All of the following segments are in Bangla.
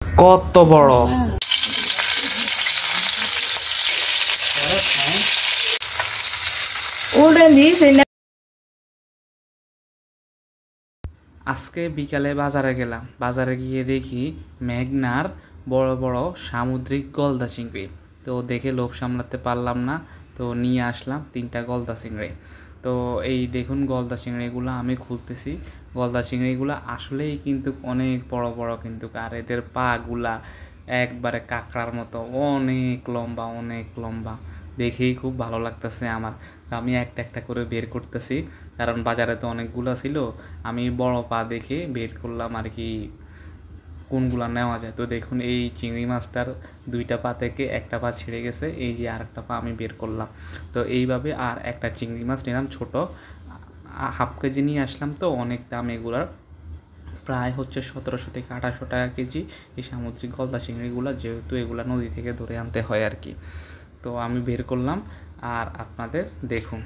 কত বড় আজকে বিকালে বাজারে গেলাম। বাজারে গিয়ে দেখি মেঘনার বড় বড় সামুদ্রিক গলদা চিংড়ি। তো দেখে লোভ সামলাতে পারলাম না, তো নিয়ে আসলাম 3টা গলদা চিংড়ি। তো এই দেখুন গলদা চিংড়িগুলো আমি খুলতেছি। গলদা চিংড়িগুলো আসলেই কিন্তু অনেক বড় বড়, কিন্তু আর এদের পাগুলা একবারে কাঁকড়ার মতো অনেক লম্বা, অনেক লম্বা। দেখেই খুব ভালো লাগতেছে আমার। আমি একটা একটা করে বের করতেছি, কারণ বাজারে তো অনেকগুলো ছিল। আমি বড় পা দেখে বের করলাম আর কি কোনগুলা নেওয়া যায়। তো দেখুন এই চিংড়ি মাছটার 2টা পা থেকে একটা পা ছিঁড়ে গেছে, এই যে আর একটা পা আমি বের করলাম। তো এইভাবে আর একটা চিংড়ি মাছ নিলাম ছোট, হাফ কেজি নিয়ে আসলাম। তো অনেক দাম এগুলার, প্রায় হচ্ছে 1700 থেকে 1800 টাকা কেজি এই সামুদ্রিক গলদা চিংড়িগুলো, যেহেতু এগুলা নদী থেকে ধরে আনতে হয় আর কি। তো আমি বের করলাম আর আপনাদের দেখুন।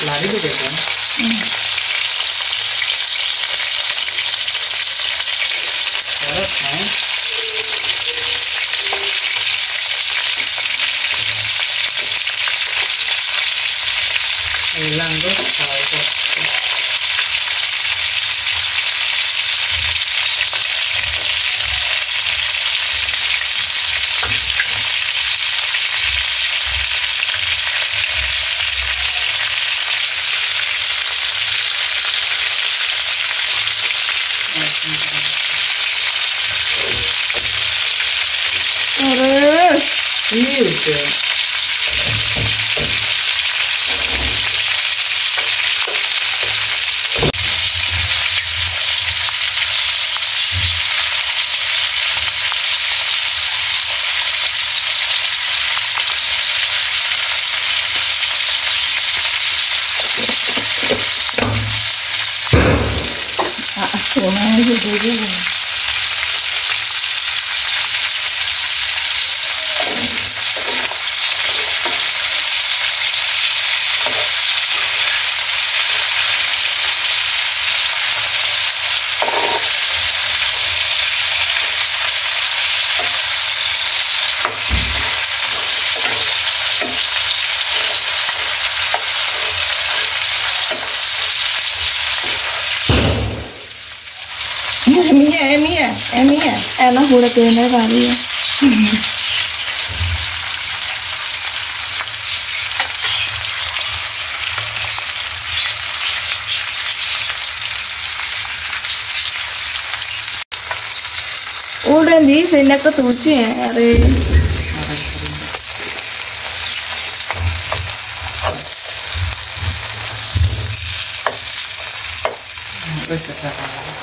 লাড়ি তো দেখলাম Em nó hùa được tiền đấy vào đi. Udah di sini ke tujuh ya, hari.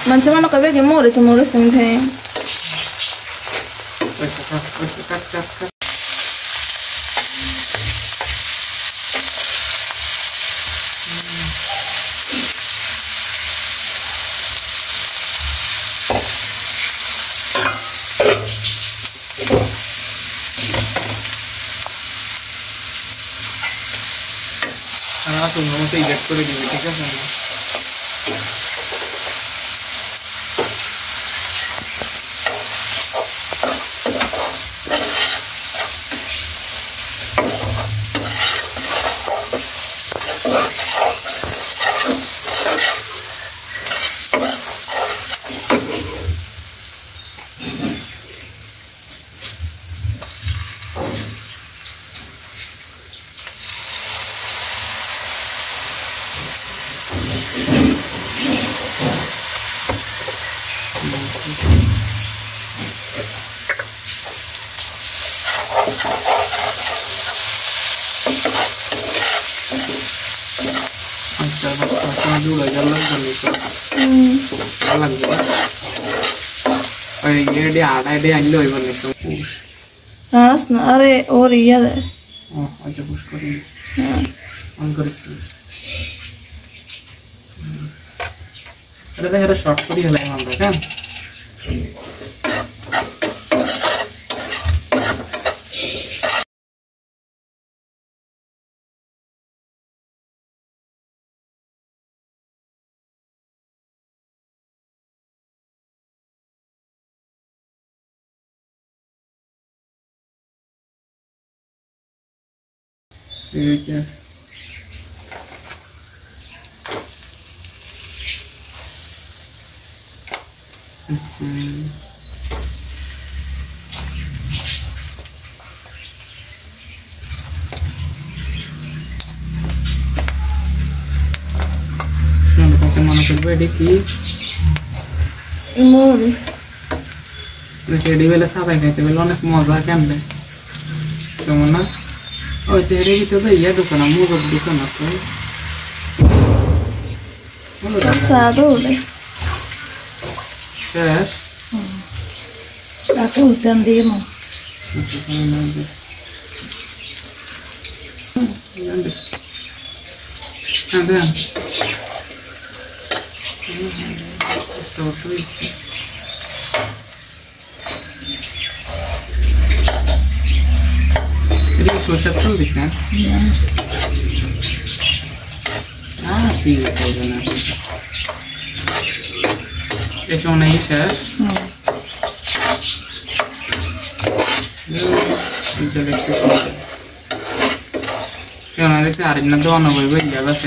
Macam mana kau bagi mau semua tengah. তুমি আমাকে ইলেক্ট করে দিবে, ঠিক আছে? अरे और ये है अच्छा पुश करी ऑन करिस এটা দেখে শর্ট করি হলাই আমরা কেন Serious. মনে করবো এটি কি মরিচ এটি বেলে সাবাই খাইতে বেলে অনেক মজা কেমনে কেমন না ওই তেরে ভিতরে ইয়া দোকান মুগর দোকান আছে সব সাদা হলে শেষ তাকে উঠান দিয়ে মো সরষের তেল দিস না ঠিক আছে এটা মনে হয় শেষ আরেকটা দেওয়া না বলবে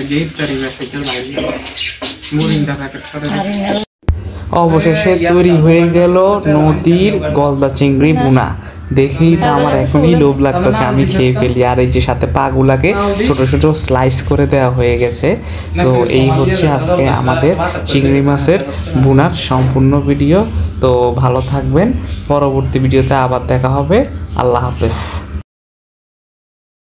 যেই তারি মুড়িটা প্যাকেট করে অবশেষে তৈরি হয়ে গেল নদীর গলদা চিংড়ি ভুনা দেখেই তো আমার এখনই লোভ লাগতেছে আমি খেয়ে ফেলি আর এই যে সাথে পাগুলাকে ছোট ছোট স্লাইস করে দেওয়া হয়ে গেছে তো এই হচ্ছে আজকে আমাদের চিংড়ি মাছের ভুনার সম্পূর্ণ ভিডিও তো ভালো থাকবেন পরবর্তী ভিডিওতে আবার দেখা হবে আল্লাহ হাফেজ